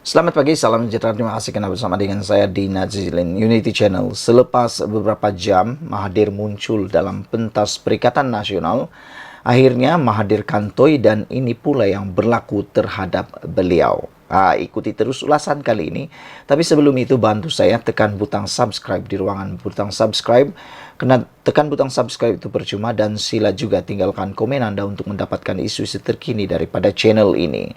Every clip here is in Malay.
Selamat pagi, salam sejahtera. Terima kasih karena bersama dengan saya di Nazilin Unity Channel. Selepas beberapa jam, Mahathir muncul dalam pentas Perikatan Nasional. Akhirnya Mahathir kantoi dan ini pula yang berlaku terhadap beliau. Ikuti terus ulasan kali ini. Tapi sebelum itu bantu saya tekan butang subscribe di ruangan butang subscribe. Karena tekan butang subscribe itu percuma dan sila juga tinggalkan komen Anda untuk mendapatkan isu-isu terkini daripada channel ini.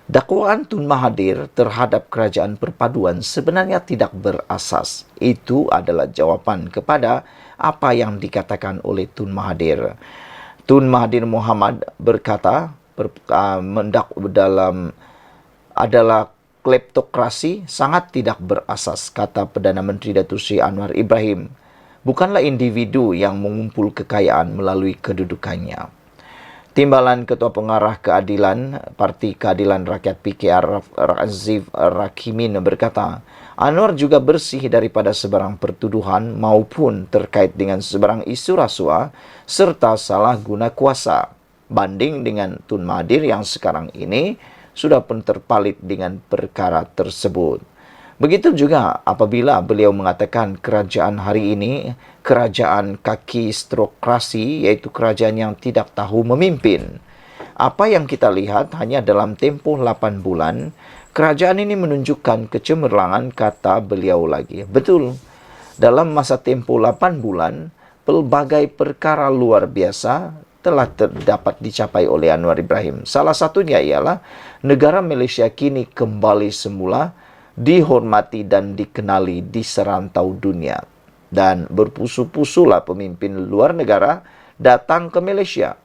Dakwaan Tun Mahathir terhadap kerajaan perpaduan sebenarnya tidak berasas. Itu adalah jawaban kepada apa yang dikatakan oleh Tun Mahathir. Tun Mahathir Mohamad berkata adalah kleptokrasi sangat tidak berasas, kata Perdana Menteri Datuk Seri Anwar Ibrahim. Bukanlah individu yang mengumpul kekayaan melalui kedudukannya. Timbalan Ketua Pengarah Keadilan Parti Keadilan Rakyat PKR Razif Rakimin berkata, Anwar juga bersih daripada sebarang pertuduhan maupun terkait dengan sebarang isu rasuah serta salah guna kuasa. Banding dengan Tun Mahathir yang sekarang ini sudah pun terpalit dengan perkara tersebut. Begitu juga apabila beliau mengatakan kerajaan hari ini kerajaan kaki strokrasi, yaitu kerajaan yang tidak tahu memimpin. Apa yang kita lihat hanya dalam tempoh 8 bulan, kerajaan ini menunjukkan kecemerlangan, kata beliau lagi. Betul, dalam masa tempoh 8 bulan, pelbagai perkara luar biasa telah dapat dicapai oleh Anwar Ibrahim. Salah satunya ialah negara Malaysia kini kembali semula dihormati dan dikenali di serantau dunia. Dan berpusu-pusulah pemimpin luar negara datang ke Malaysia.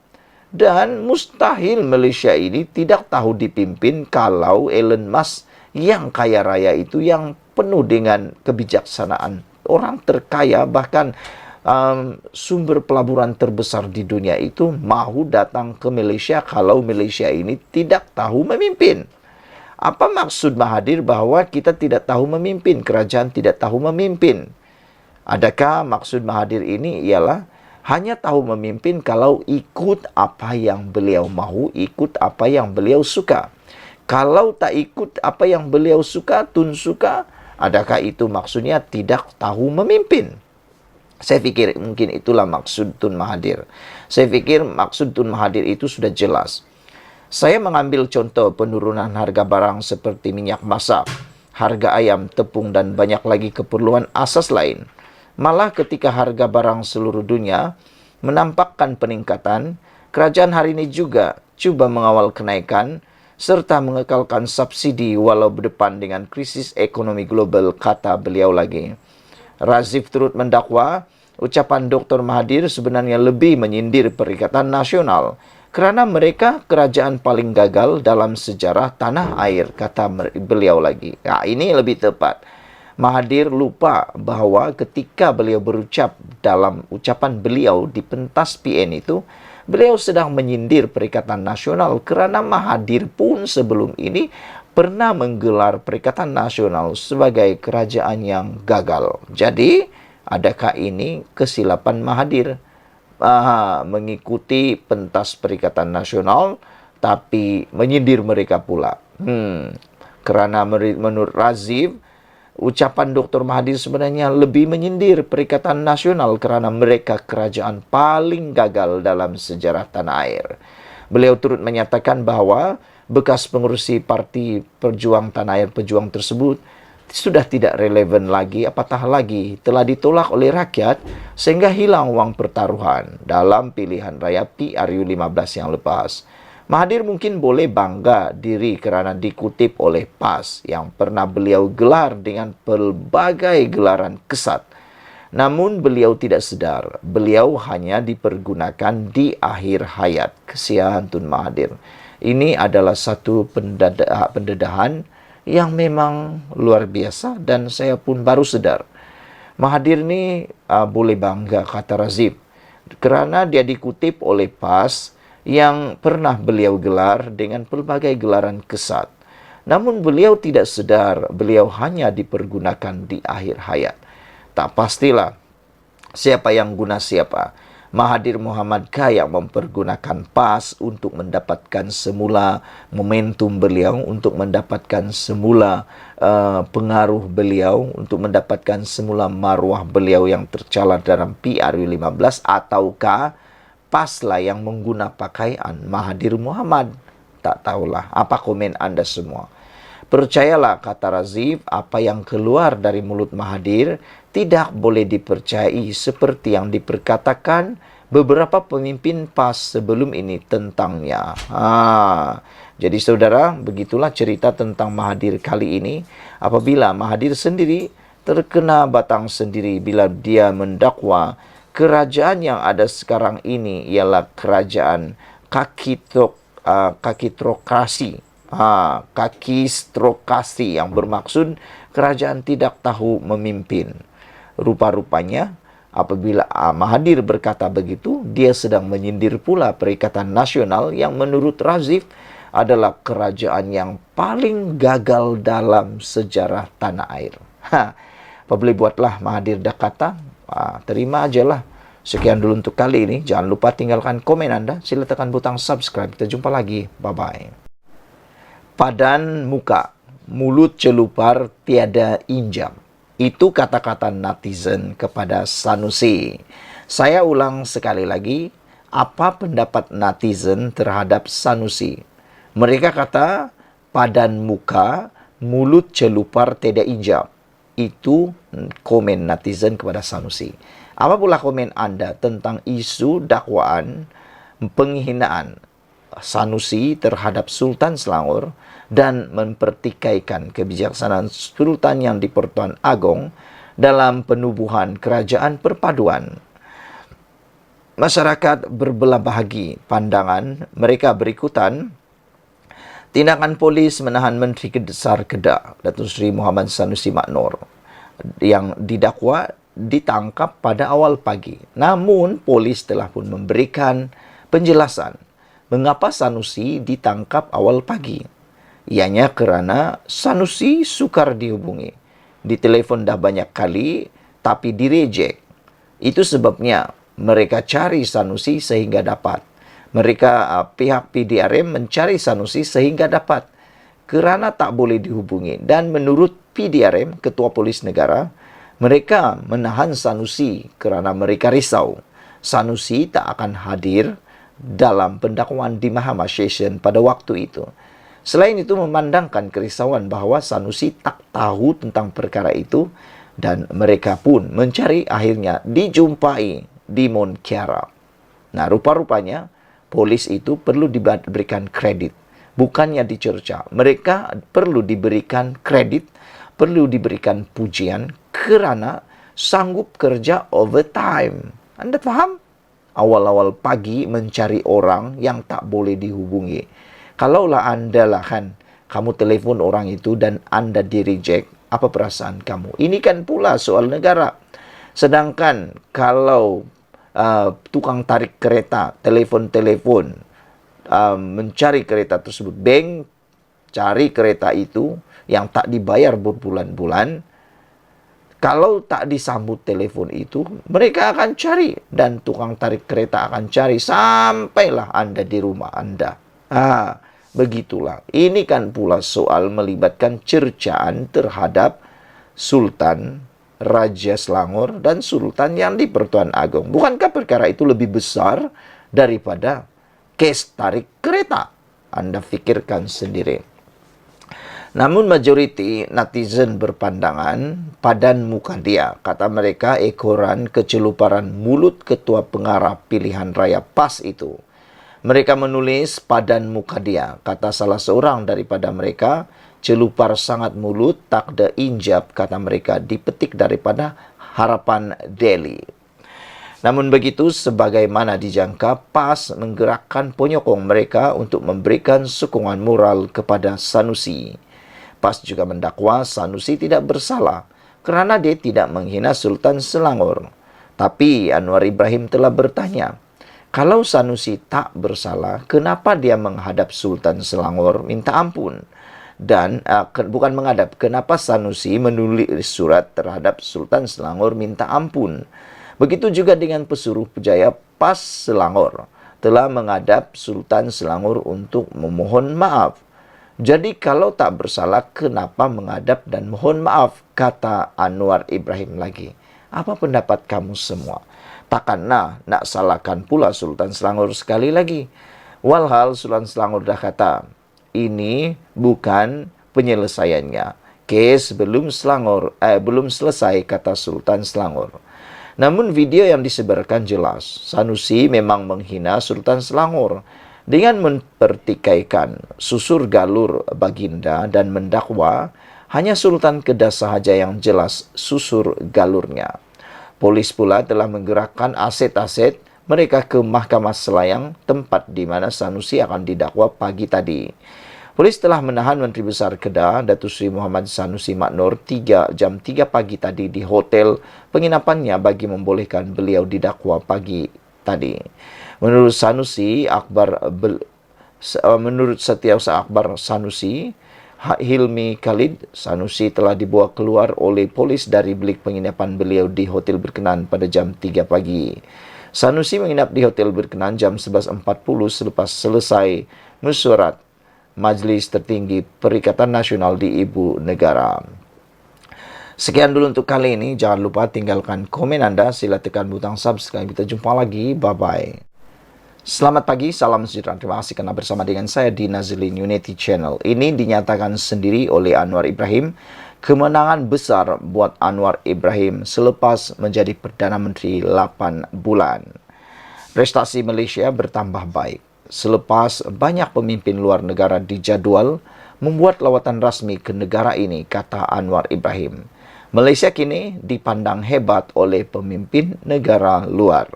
Dan mustahil Malaysia ini tidak tahu dipimpin kalau Elon Musk yang kaya raya itu, yang penuh dengan kebijaksanaan, orang terkaya bahkan sumber pelaburan terbesar di dunia itu mahu datang ke Malaysia kalau Malaysia ini tidak tahu memimpin. Apa maksud Mahathir bahwa kita tidak tahu memimpin, kerajaan tidak tahu memimpin? Adakah maksud Mahathir ini ialah hanya tahu memimpin kalau ikut apa yang beliau mahu, ikut apa yang beliau suka? Kalau tak ikut apa yang beliau suka, Tun suka, adakah itu maksudnya tidak tahu memimpin? Saya fikir mungkin itulah maksud Tun Mahathir. Saya fikir maksud Tun Mahathir itu sudah jelas. Saya mengambil contoh penurunan harga barang seperti minyak masak, harga ayam, tepung, dan banyak lagi keperluan asas lain. Malah ketika harga barang seluruh dunia menampakkan peningkatan, kerajaan hari ini juga cuba mengawal kenaikan serta mengekalkan subsidi walau berdepan dengan krisis ekonomi global, kata beliau lagi. Razif turut mendakwa ucapan Dr. Mahathir sebenarnya lebih menyindir Perikatan Nasional kerana mereka kerajaan paling gagal dalam sejarah tanah air, kata beliau lagi. Ini lebih tepat. Mahathir lupa bahawa ketika beliau berucap dalam ucapan beliau di pentas PN itu, beliau sedang menyindir Perikatan Nasional kerana Mahathir pun sebelum ini pernah menggelar Perikatan Nasional sebagai kerajaan yang gagal. Jadi, adakah ini kesilapan Mahathir? Mengikuti pentas Perikatan Nasional tapi menyindir mereka pula. Kerana menurut Razif, ucapan Dr. Mahathir sebenarnya lebih menyindir Perikatan Nasional kerana mereka kerajaan paling gagal dalam sejarah tanah air. Beliau turut menyatakan bahawa bekas pengerusi Parti Perjuang Tanah Air Pejuang tersebut sudah tidak relevan lagi, apatah lagi telah ditolak oleh rakyat sehingga hilang wang pertaruhan dalam pilihan raya PRU15 yang lepas. Mahathir mungkin boleh bangga diri kerana dikutip oleh PAS yang pernah beliau gelar dengan pelbagai gelaran kesat. Namun beliau tidak sedar, beliau hanya dipergunakan di akhir hayat. Kesian Tun Mahathir. Ini adalah satu pendedahan yang memang luar biasa dan saya pun baru sedar. Mahathir ni boleh bangga, kata Razif, kerana dia dikutip oleh PAS yang pernah beliau gelar dengan pelbagai gelaran kesat. Namun beliau tidak sedar, beliau hanya dipergunakan di akhir hayat. Tak pastilah siapa yang guna siapa. Mahathir Mohamad kah yang mempergunakan PAS untuk mendapatkan semula momentum beliau, untuk mendapatkan semula pengaruh beliau, untuk mendapatkan semula maruah beliau yang tercalar dalam PRU15, ataukah PAS lah yang mengguna pakaian Mahathir Mohamad? Tak tahulah. Apa komen anda semua? Percayalah, kata Razif, apa yang keluar dari mulut Mahathir tidak boleh dipercayai seperti yang diperkatakan beberapa pemimpin PAS sebelum ini tentangnya. Jadi saudara, begitulah cerita tentang Mahathir kali ini. Apabila Mahathir sendiri terkena batang sendiri bila dia mendakwa kerajaan yang ada sekarang ini ialah kerajaan kakitrokrasi. Kakistrokrasi yang bermaksud kerajaan tidak tahu memimpin. Rupa-rupanya apabila Mahathir berkata begitu, dia sedang menyindir pula Perikatan Nasional yang menurut Razif adalah kerajaan yang paling gagal dalam sejarah tanah air. Apabila buatlah Mahathir dah kata, terima ajalah. Sekian dulu untuk kali ini. Jangan lupa tinggalkan komen anda. Sila tekan butang subscribe. Kita jumpa lagi. Bye-bye. Padan muka, mulut celupar tiada injam. Itu kata-kata netizen kepada Sanusi. Saya ulang sekali lagi, apa pendapat netizen terhadap Sanusi? Mereka kata, padan muka, mulut celupar tiada injam. Itu komen netizen kepada Sanusi. Apa pula komen anda tentang isu dakwaan penghinaan Sanusi terhadap Sultan Selangor dan mempertikaikan kebijaksanaan Sultan yang di-Pertuan Agong dalam penubuhan kerajaan perpaduan? Masyarakat berbelah bahagi pandangan mereka berikutan. Tindakan polis menahan Menteri Besar Kedah, Datuk Seri Muhammad Sanusi Maknor, yang didakwa ditangkap pada awal pagi. Namun, polis telah pun memberikan penjelasan mengapa Sanusi ditangkap awal pagi. Ianya kerana Sanusi sukar dihubungi. Ditelepon dah banyak kali, tapi direjek. Itu sebabnya mereka cari Sanusi sehingga dapat. Pihak PDRM mencari Sanusi sehingga dapat. Kerana tak boleh dihubungi. Dan menurut PDRM, Ketua Polis Negara, mereka menahan Sanusi kerana mereka risau Sanusi tak akan hadir dalam pendakwaan di Mahkamah Session pada waktu itu. Selain itu, memandangkan kerisauan bahawa Sanusi tak tahu tentang perkara itu dan mereka pun mencari, akhirnya dijumpai di Mont Kiara. Nah, rupa-rupanya polis itu perlu diberikan kredit, bukannya dicerca. Mereka perlu diberikan kredit, perlu diberikan pujian kerana sanggup kerja overtime. Anda faham? Awal-awal pagi mencari orang yang tak boleh dihubungi. Kalaulah anda lah kan, kamu telefon orang itu dan anda di-reject, apa perasaan kamu? Ini kan pula soal negara. Sedangkan kalau tukang tarik kereta, telefon-telefon, mencari kereta tersebut, bank cari kereta itu yang tak dibayar berbulan-bulan, kalau tak disambut telefon itu, mereka akan cari. Dan tukang tarik kereta akan cari sampailah anda di rumah anda. Begitulah. Ini kan pula soal melibatkan cercaan terhadap Sultan, Raja Selangor, dan Sultan yang di Pertuan Agong. Bukankah perkara itu lebih besar daripada kes tarik kereta? Anda fikirkan sendiri. Namun majoriti netizen berpandangan padan muka dia. Kata mereka ekoran keceluparan mulut ketua pengarah pilihan raya PAS itu. Mereka menulis padan muka dia. Kata salah seorang daripada mereka, celupar sangat mulut tak ada injab, kata mereka, dipetik daripada Harapan Daily. Namun begitu, sebagaimana dijangka, PAS menggerakkan penyokong mereka untuk memberikan sokongan moral kepada Sanusi. PAS juga mendakwa Sanusi tidak bersalah kerana dia tidak menghina Sultan Selangor. Tapi Anwar Ibrahim telah bertanya, kalau Sanusi tak bersalah, kenapa dia menghadap Sultan Selangor minta ampun? Dan bukan menghadap, kenapa Sanusi menulis surat terhadap Sultan Selangor minta ampun? Begitu juga dengan pesuruh pejaya PAS Selangor telah menghadap Sultan Selangor untuk memohon maaf. Jadi kalau tak bersalah, kenapa menghadap dan mohon maaf, kata Anwar Ibrahim lagi. Apa pendapat kamu semua? Takkan nak salahkan pula Sultan Selangor sekali lagi. Walhal Sultan Selangor dah kata, ini bukan penyelesaiannya. Kes belum selesai, kata Sultan Selangor. Namun video yang disebarkan jelas, Sanusi memang menghina Sultan Selangor dengan mempertikaikan susur galur baginda dan mendakwa hanya Sultan Kedah sahaja yang jelas susur galurnya. Polis pula telah menggerakkan aset-aset mereka ke Mahkamah Selayang, tempat di mana Sanusi akan didakwa pagi tadi. Polis telah menahan Menteri Besar Kedah, Datuk Seri Muhammad Sanusi Maknor, jam 3 pagi tadi di hotel penginapannya bagi membolehkan beliau didakwa pagi tadi. Menurut Setiausaha Akbar Sanusi, Hilmi Khalid, Sanusi telah dibawa keluar oleh polis dari bilik penginapan beliau di hotel berkenaan pada jam 3 pagi. Sanusi menginap di hotel berkenaan jam 11.40 selepas selesai mesyuarat Majlis Tertinggi Perikatan Nasional di Ibu Negara. Sekian dulu untuk kali ini. Jangan lupa tinggalkan komen Anda. Sila tekan butang subscribe. Kita jumpa lagi. Bye-bye. Selamat pagi. Salam sejahtera. Terima kasih karena bersama dengan saya di Nazilin Unity Channel. Ini dinyatakan sendiri oleh Anwar Ibrahim. Kemenangan besar buat Anwar Ibrahim selepas menjadi Perdana Menteri 8 bulan. Prestasi Malaysia bertambah baik selepas banyak pemimpin luar negara dijadual membuat lawatan rasmi ke negara ini, kata Anwar Ibrahim. Malaysia kini dipandang hebat oleh pemimpin negara luar.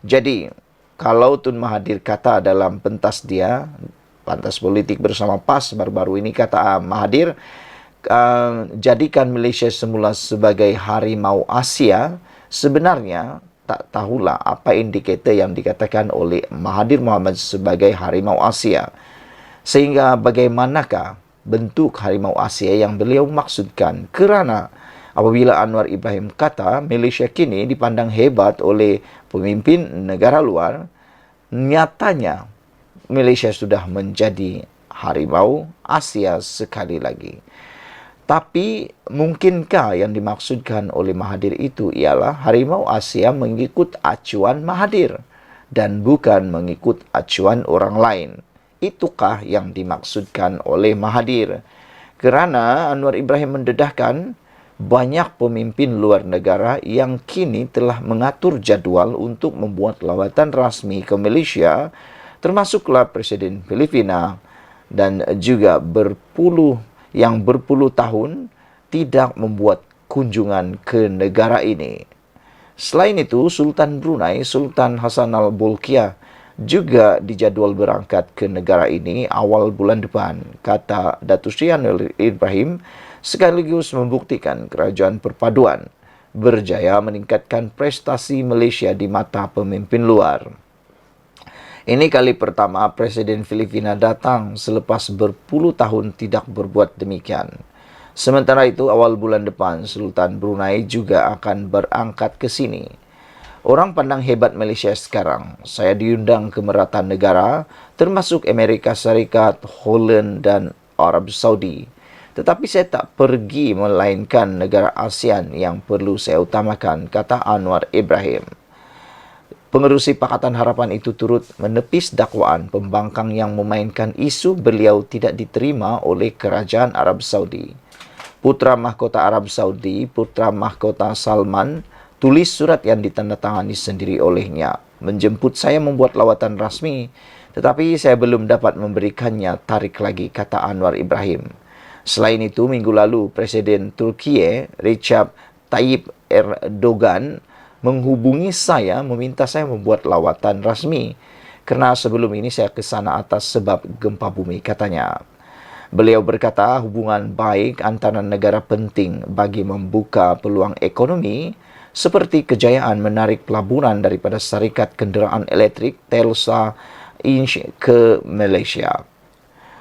Jadi, kalau Tun Mahathir kata dalam pentas dia, pentas politik bersama PAS baru-baru ini, kata Mahathir, jadikan Malaysia semula sebagai harimau Asia, sebenarnya tak tahulah apa indikator yang dikatakan oleh Mahathir Mohamad sebagai harimau Asia. Sehingga bagaimanakah bentuk harimau Asia yang beliau maksudkan? Kerana apabila Anwar Ibrahim kata Malaysia kini dipandang hebat oleh pemimpin negara luar, nyatanya Malaysia sudah menjadi harimau Asia sekali lagi. Tapi mungkinkah yang dimaksudkan oleh Mahathir itu ialah harimau Asia mengikut acuan Mahathir dan bukan mengikut acuan orang lain? Itukah yang dimaksudkan oleh Mahathir? Kerana Anwar Ibrahim mendedahkan banyak pemimpin luar negara yang kini telah mengatur jadual untuk membuat lawatan rasmi ke Malaysia, termasuklah Presiden Filipina dan juga berpuluh tahun tidak membuat kunjungan ke negara ini. Selain itu, Sultan Brunei, Sultan Hassan Al-Bolkiah juga dijadual berangkat ke negara ini awal bulan depan, kata Datuk Seri Anwar Ibrahim, sekaligus membuktikan kerajaan perpaduan berjaya meningkatkan prestasi Malaysia di mata pemimpin luar. Ini kali pertama Presiden Filipina datang selepas berpuluh tahun tidak berbuat demikian. Sementara itu, awal bulan depan, Sultan Brunei juga akan berangkat ke sini. Orang pandang hebat Malaysia sekarang. Saya diundang ke merata negara, termasuk Amerika Serikat, Holland dan Arab Saudi. Tetapi saya tak pergi melainkan negara ASEAN yang perlu saya utamakan, kata Anwar Ibrahim. Pengerusi Pakatan Harapan itu turut menepis dakwaan pembangkang yang memainkan isu beliau tidak diterima oleh Kerajaan Arab Saudi. Putra Mahkota Arab Saudi, Putra Mahkota Salman, tulis surat yang ditandatangani sendiri olehnya, menjemput saya membuat lawatan rasmi, tetapi saya belum dapat memberikannya, tarik lagi, kata Anwar Ibrahim. Selain itu, minggu lalu Presiden Turki Recep Tayyip Erdogan menghubungi saya, meminta saya membuat lawatan rasmi. Kerana sebelum ini saya ke sana atas sebab gempa bumi, katanya. Beliau berkata hubungan baik antara negara penting bagi membuka peluang ekonomi, seperti kejayaan menarik pelaburan daripada syarikat kenderaan elektrik Telsa ke Malaysia.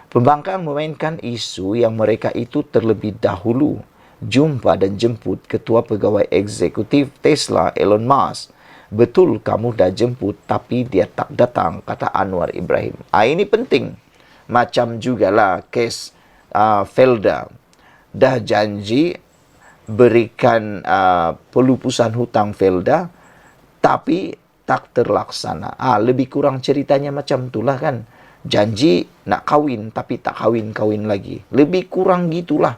Pembangkang memainkan isu yang mereka itu terlebih dahulu jumpa dan jemput Ketua Pegawai Eksekutif Tesla, Elon Musk. Betul kamu dah jemput, tapi dia tak datang, kata Anwar Ibrahim. Ini penting. Macam jugalah kes Felda. Dah janji berikan pelupusan hutang Felda, tapi tak terlaksana. Lebih kurang ceritanya macam itulah kan. Janji nak kahwin, tapi tak kahwin-kahwin lagi. Lebih kurang gitulah.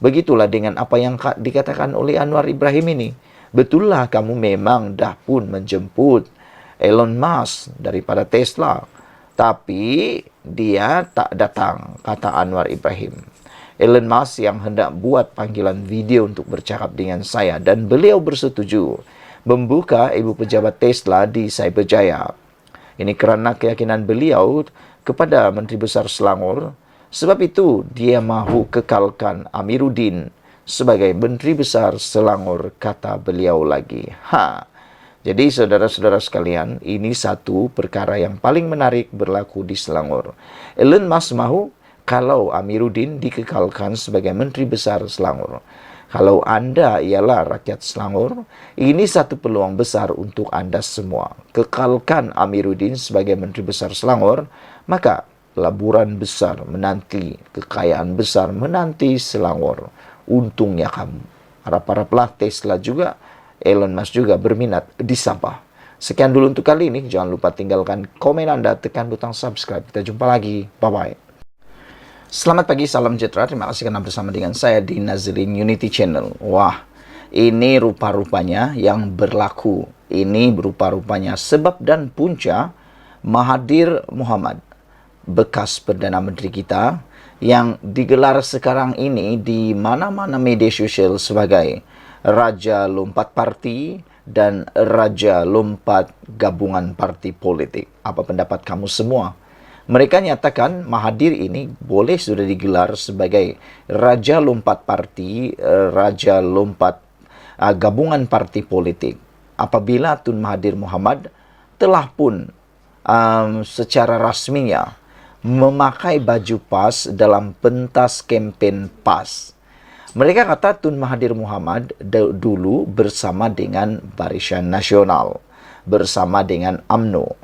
Begitulah dengan apa yang dikatakan oleh Anwar Ibrahim ini. Betullah kamu memang dah pun menjemput Elon Musk daripada Tesla, tapi dia tak datang, kata Anwar Ibrahim. Elon Musk yang hendak buat panggilan video untuk bercakap dengan saya dan beliau bersetuju membuka ibu pejabat Tesla di Cyberjaya. Ini kerana keyakinan beliau kepada Menteri Besar Selangor. Sebab itu dia mahu kekalkan Amiruddin sebagai Menteri Besar Selangor, kata beliau lagi. Jadi saudara-saudara sekalian, ini satu perkara yang paling menarik berlaku di Selangor. Elon Musk mahu kalau Amiruddin dikekalkan sebagai Menteri Besar Selangor. Kalau anda ialah rakyat Selangor, ini satu peluang besar untuk anda semua. Kekalkan Amiruddin sebagai Menteri Besar Selangor, maka pelaburan besar menanti, kekayaan besar menanti Selangor. Untungnya kamu. Harap-haraplah Tesla juga, Elon Musk juga berminat di Sabah. Sekian dulu untuk kali ini. Jangan lupa tinggalkan komen anda, tekan butang subscribe. Kita jumpa lagi. Bye-bye. Selamat pagi, salam sejahtera. Terima kasih karena bersama dengan saya di Nazrin Unity Channel. Wah, ini rupa-rupanya yang berlaku. Ini rupa-rupanya sebab dan punca Mahathir Mohamad, bekas Perdana Menteri kita, yang digelar sekarang ini di mana-mana media sosial sebagai Raja Lompat Parti dan Raja Lompat Gabungan Parti Politik. Apa pendapat kamu semua? Mereka nyatakan Mahathir ini boleh sudah digelar sebagai Raja Lompat Parti, Raja Lompat Gabungan Parti Politik, apabila Tun Mahathir Mohamad telah pun secara rasminya memakai baju PAS dalam pentas kempen PAS. Mereka kata Tun Mahathir Mohamad dulu bersama dengan Barisan Nasional, bersama dengan UMNO.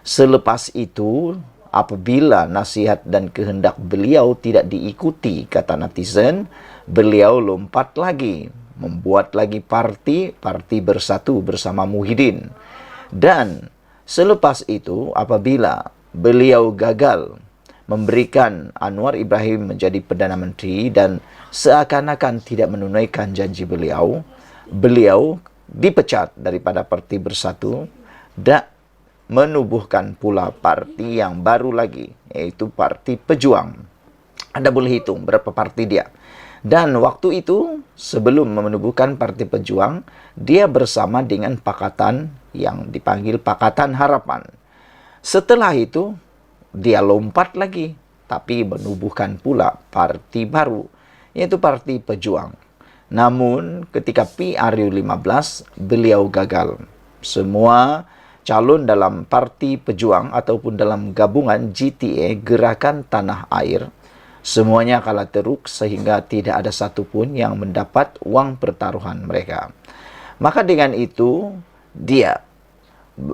Selepas itu, apabila nasihat dan kehendak beliau tidak diikuti, kata netizen, beliau lompat lagi, membuat lagi parti Bersatu bersama Muhyiddin. Dan selepas itu, apabila beliau gagal memberikan Anwar Ibrahim menjadi Perdana Menteri dan seakan-akan tidak menunaikan janji beliau, beliau dipecat daripada Parti Bersatu dan menubuhkan pula parti yang baru lagi, yaitu Parti Pejuang. Anda boleh hitung berapa parti dia. Dan waktu itu, sebelum menubuhkan Parti Pejuang, dia bersama dengan Pakatan yang dipanggil Pakatan Harapan. Setelah itu, dia lompat lagi, tapi menubuhkan pula parti baru, yaitu Parti Pejuang. Namun, ketika PRU15, beliau gagal. Semua calon dalam Parti Pejuang ataupun dalam gabungan GTA, Gerakan Tanah Air, semuanya kalah teruk sehingga tidak ada satupun yang mendapat uang pertaruhan mereka. Maka dengan itu, dia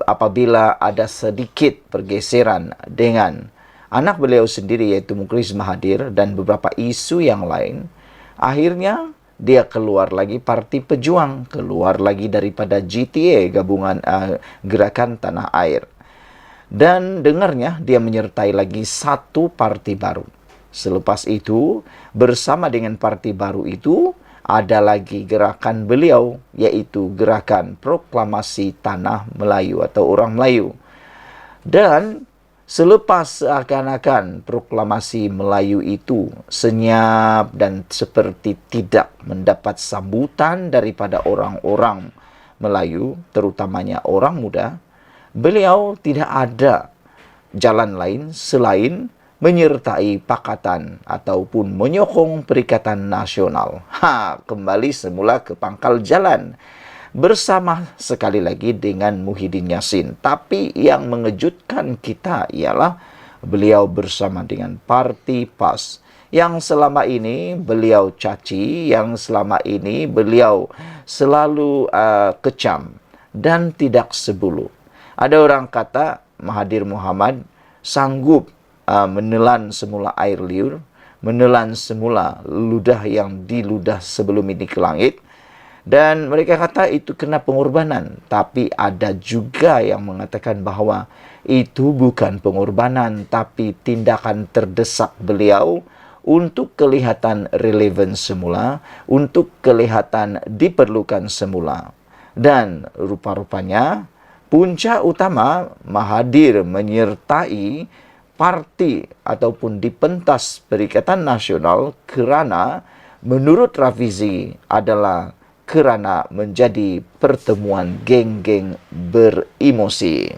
apabila ada sedikit pergeseran dengan anak beliau sendiri, yaitu Mukhlis Mahathir dan beberapa isu yang lain, akhirnya dia keluar lagi Parti Pejuang, keluar lagi daripada GTA, gabungan Gerakan Tanah Air. Dan dengarnya dia menyertai lagi satu parti baru. Selepas itu, bersama dengan parti baru itu, ada lagi gerakan beliau, yaitu Gerakan Proklamasi Tanah Melayu atau Orang Melayu. Dan selepas seakan-akan proklamasi Melayu itu senyap dan seperti tidak mendapat sambutan daripada orang-orang Melayu, terutamanya orang muda, beliau tidak ada jalan lain selain menyertai pakatan ataupun menyokong Perikatan Nasional. Kembali semula ke pangkal jalan bersama sekali lagi dengan Muhyiddin Yassin. Tapi yang mengejutkan kita ialah beliau bersama dengan Parti PAS, yang selama ini beliau caci, yang selama ini beliau selalu kecam dan tidak sebulu. Ada orang kata Mahathir Mohamad sanggup menelan semula air liur, menelan semula ludah yang diludah sebelum ini ke langit. Dan mereka kata itu kena pengorbanan. Tapi ada juga yang mengatakan bahwa itu bukan pengorbanan, tapi tindakan terdesak beliau untuk kelihatan relevan semula, untuk kelihatan diperlukan semula. Dan rupa-rupanya punca utama Mahathir menyertai parti ataupun di pentas Perikatan Nasional kerana menurut Rafizi adalah kerana menjadi pertemuan geng-geng beremosi.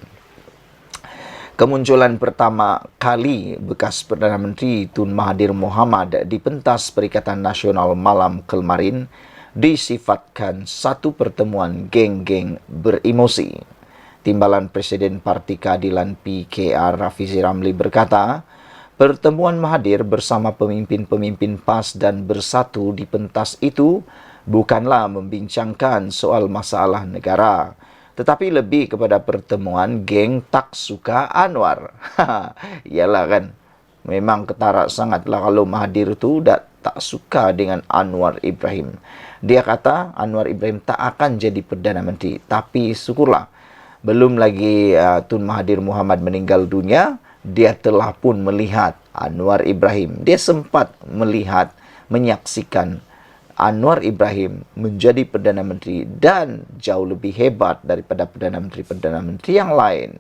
Kemunculan pertama kali bekas Perdana Menteri Tun Mahathir Mohamad di pentas Perikatan Nasional malam kemarin disifatkan satu pertemuan geng-geng beremosi. Timbalan Presiden Parti Keadilan PKR Rafizi Ramli berkata, pertemuan Mahathir bersama pemimpin-pemimpin PAS dan Bersatu di pentas itu bukanlah membincangkan soal masalah negara, tetapi lebih kepada pertemuan geng tak suka Anwar. Iyalah kan, memang ketara sangatlah kalau Mahathir tu tak suka dengan Anwar Ibrahim. Dia kata Anwar Ibrahim tak akan jadi Perdana Menteri, tapi syukurlah belum lagi Tun Mahathir Mohamad meninggal dunia, dia telah pun melihat Anwar Ibrahim. Dia sempat melihat, menyaksikan Anwar Ibrahim menjadi Perdana Menteri dan jauh lebih hebat daripada Perdana Menteri yang lain.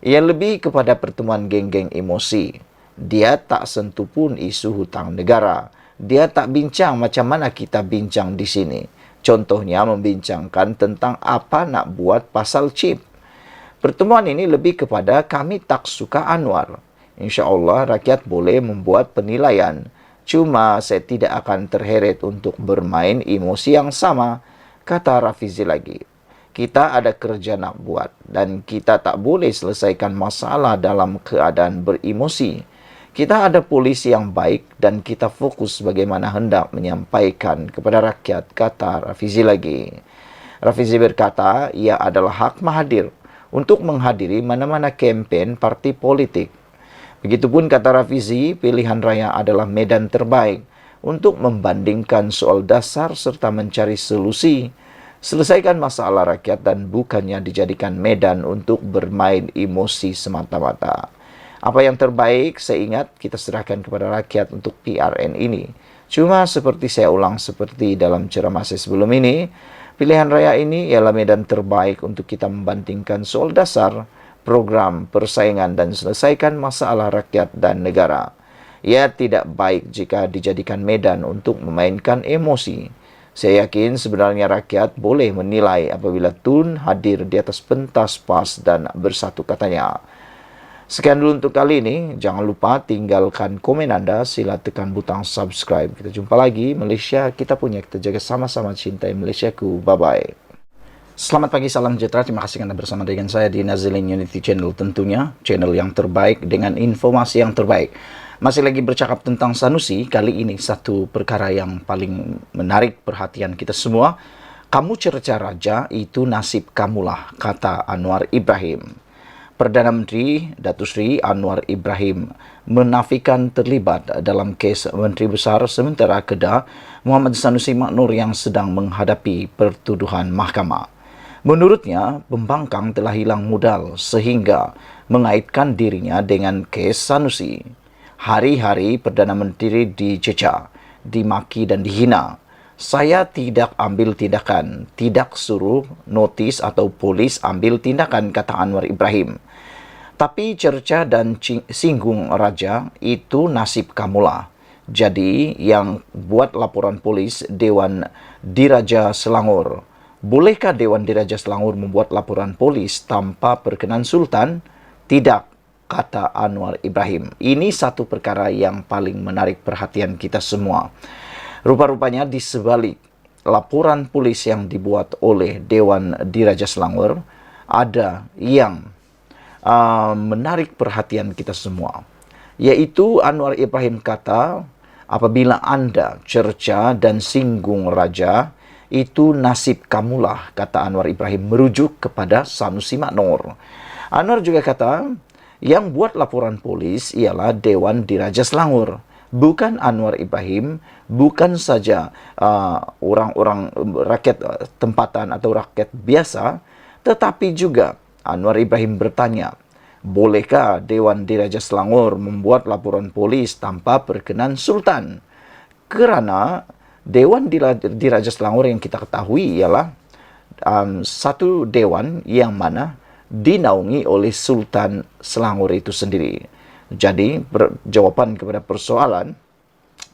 Ia lebih kepada pertemuan geng-geng emosi. Dia tak sentuh pun isu hutang negara. Dia tak bincang macam mana kita bincang di sini. Contohnya membincangkan tentang apa nak buat pasal chip. Pertemuan ini lebih kepada kami tak suka Anwar. InsyaAllah rakyat boleh membuat penilaian. Cuma saya tidak akan terheret untuk bermain emosi yang sama, kata Rafizi lagi. Kita ada kerja nak buat dan kita tak boleh selesaikan masalah dalam keadaan beremosi. Kita ada polisi yang baik dan kita fokus bagaimana hendak menyampaikan kepada rakyat, kata Rafizi lagi. Rafizi berkata, ia adalah hak Mahathir untuk menghadiri mana-mana kempen parti politik. Begitupun kata Rafizi, pilihan raya adalah medan terbaik untuk membandingkan soal dasar serta mencari solusi. Selesaikan masalah rakyat dan bukannya dijadikan medan untuk bermain emosi semata-mata. Apa yang terbaik, saya ingat kita serahkan kepada rakyat untuk PRN ini. Cuma seperti saya ulang seperti dalam ceramah saya sebelum ini, pilihan raya ini ialah medan terbaik untuk kita membandingkan soal dasar, program, persaingan dan selesaikan masalah rakyat dan negara. Ia tidak baik jika dijadikan medan untuk memainkan emosi. Saya yakin sebenarnya rakyat boleh menilai apabila Tun hadir di atas pentas PAS dan Bersatu, katanya. Sekian dulu untuk kali ini. Jangan lupa tinggalkan komen Anda. Sila tekan butang subscribe. Kita jumpa lagi. Malaysia kita punya. Kita jaga sama-sama, cintai Malaysiaku. Bye-bye. Selamat pagi, salam sejahtera. Terima kasih Anda bersama dengan saya di Nazilin Unity Channel, tentunya channel yang terbaik dengan informasi yang terbaik. Masih lagi bercakap tentang Sanusi. Kali ini satu perkara yang paling menarik perhatian kita semua. Kamu cerca raja, itu nasib kamulah, kata Anwar Ibrahim. Perdana Menteri Datuk Seri Anwar Ibrahim menafikan terlibat dalam kes Menteri Besar sementara Kedah Muhammad Sanusi Maknur yang sedang menghadapi pertuduhan mahkamah. Menurutnya, pembangkang telah hilang modal sehingga mengaitkan dirinya dengan kes Sanusi. Hari-hari Perdana Menteri dicecah, dimaki dan dihina. Saya tidak ambil tindakan, tidak suruh notis atau polis ambil tindakan, kata Anwar Ibrahim. Tapi cerca dan singgung raja itu nasib kamulah. Jadi yang buat laporan polis Dewan Diraja Selangor. Bolehkah Dewan Diraja Selangor membuat laporan polis tanpa perkenan Sultan? Tidak, kata Anwar Ibrahim. Ini satu perkara yang paling menarik perhatian kita semua. Rupa-rupanya di sebalik laporan polis yang dibuat oleh Dewan Diraja Selangor, ada yang menarik perhatian kita semua. Yaitu Anwar Ibrahim kata, Apabila Anda cerca dan singgung raja, itu nasib kamulah, kata Anwar Ibrahim merujuk kepada Sanusi Maknor. Anwar juga kata, yang buat laporan polis ialah Dewan Diraja Selangor, bukan Anwar Ibrahim, bukan saja orang-orang rakyat tempatan atau rakyat biasa, tetapi juga Anwar Ibrahim bertanya, bolehkah Dewan Diraja Selangor membuat laporan polis tanpa perkenan Sultan? Kerana Dewan Diraja Selangor yang kita ketahui ialah satu dewan yang mana dinaungi oleh Sultan Selangor itu sendiri. Jadi, jawapan kepada persoalan,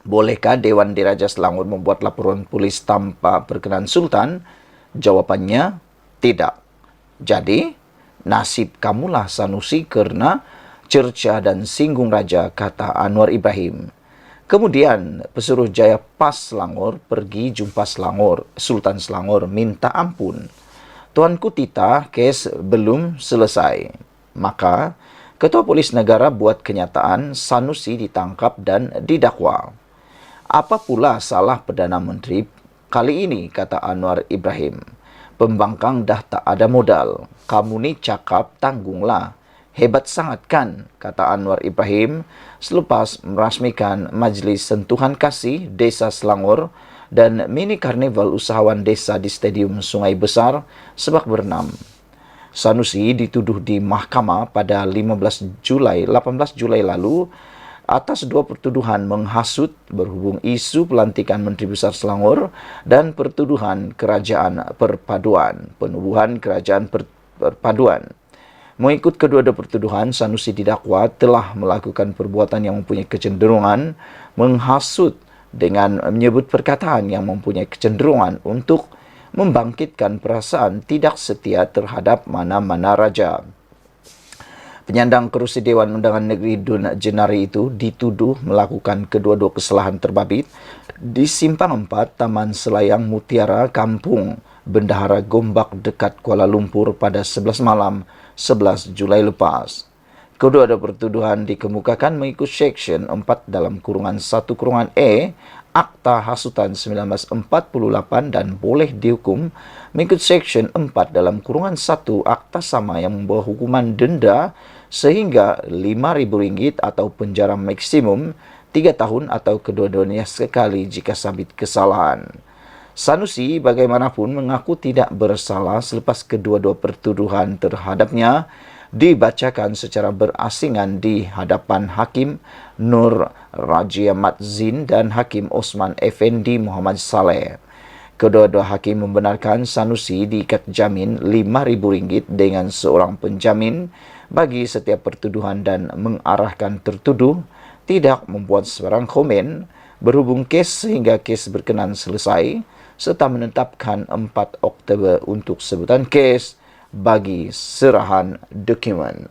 bolehkah Dewan Diraja Selangor membuat laporan polis tanpa perkenan Sultan? Jawapannya tidak. Jadi, nasib kamulah Sanusi kerana cerca dan singgung raja, kata Anwar Ibrahim. Kemudian, Pesuruh Jaya Pas Selangor pergi jumpa Sultan Selangor minta ampun. Tuanku Tita, kes belum selesai. Maka, Ketua Polis Negara buat kenyataan Sanusi ditangkap dan didakwa. Apa pula salah Perdana Menteri kali ini, kata Anwar Ibrahim. Pembangkang dah tak ada modal. Kamu ni cakap tanggunglah. Hebat sangat kan, kata Anwar Ibrahim selepas merasmikan Majlis Sentuhan Kasih Desa Selangor dan mini karnival usahawan desa di Stadium Sungai Besar, Sebak Bernam. Sanusi dituduh di mahkamah pada 18 Julai lalu atas dua pertuduhan menghasut berhubung isu pelantikan Menteri Besar Selangor dan pertuduhan kerajaan perpaduan, penubuhan kerajaan perpaduan. Mengikut kedua-dua pertuduhan, Sanusi didakwa telah melakukan perbuatan yang mempunyai kecenderungan menghasut dengan menyebut perkataan yang mempunyai kecenderungan untuk membangkitkan perasaan tidak setia terhadap mana-mana raja. Penyandang kerusi Dewan Undangan Negeri Dun Jenari itu dituduh melakukan kedua-dua kesalahan terbabit di Simpang 4 Taman Selayang Mutiara, Kampung Bendahara Gombak dekat Kuala Lumpur pada 11 malam 11 Julai lepas. Kedua-dua pertuduhan dikemukakan mengikut Seksyen 4 dalam kurungan 1 kurungan E Akta Hasutan 1948 dan boleh dihukum mengikut Seksyen 4 dalam kurungan 1 Akta Sama yang membawa hukuman denda sehingga RM5,000 atau penjara maksimum 3 tahun atau kedua-duanya sekali jika sabit kesalahan. Sanusi bagaimanapun mengaku tidak bersalah selepas kedua-dua pertuduhan terhadapnya dibacakan secara berasingan di hadapan Hakim Nur Rajia Madzin dan Hakim Osman Effendi Muhammad Saleh. Kedua-dua hakim membenarkan Sanusi diikat jamin RM5,000 dengan seorang penjamin bagi setiap pertuduhan dan mengarahkan tertuduh tidak membuat sebarang komen berhubung kes sehingga kes berkenan selesai serta menetapkan 4 Oktober untuk sebutan kes bagi serahan dokumen.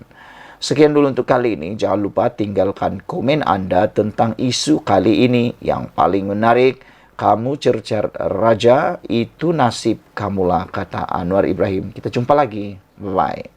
Sekian dulu untuk kali ini. Jangan lupa tinggalkan komen anda tentang isu kali ini yang paling menarik. Kamu cercar raja, itu nasib kamulah, kata Anwar Ibrahim. Kita jumpa lagi. Bye-bye.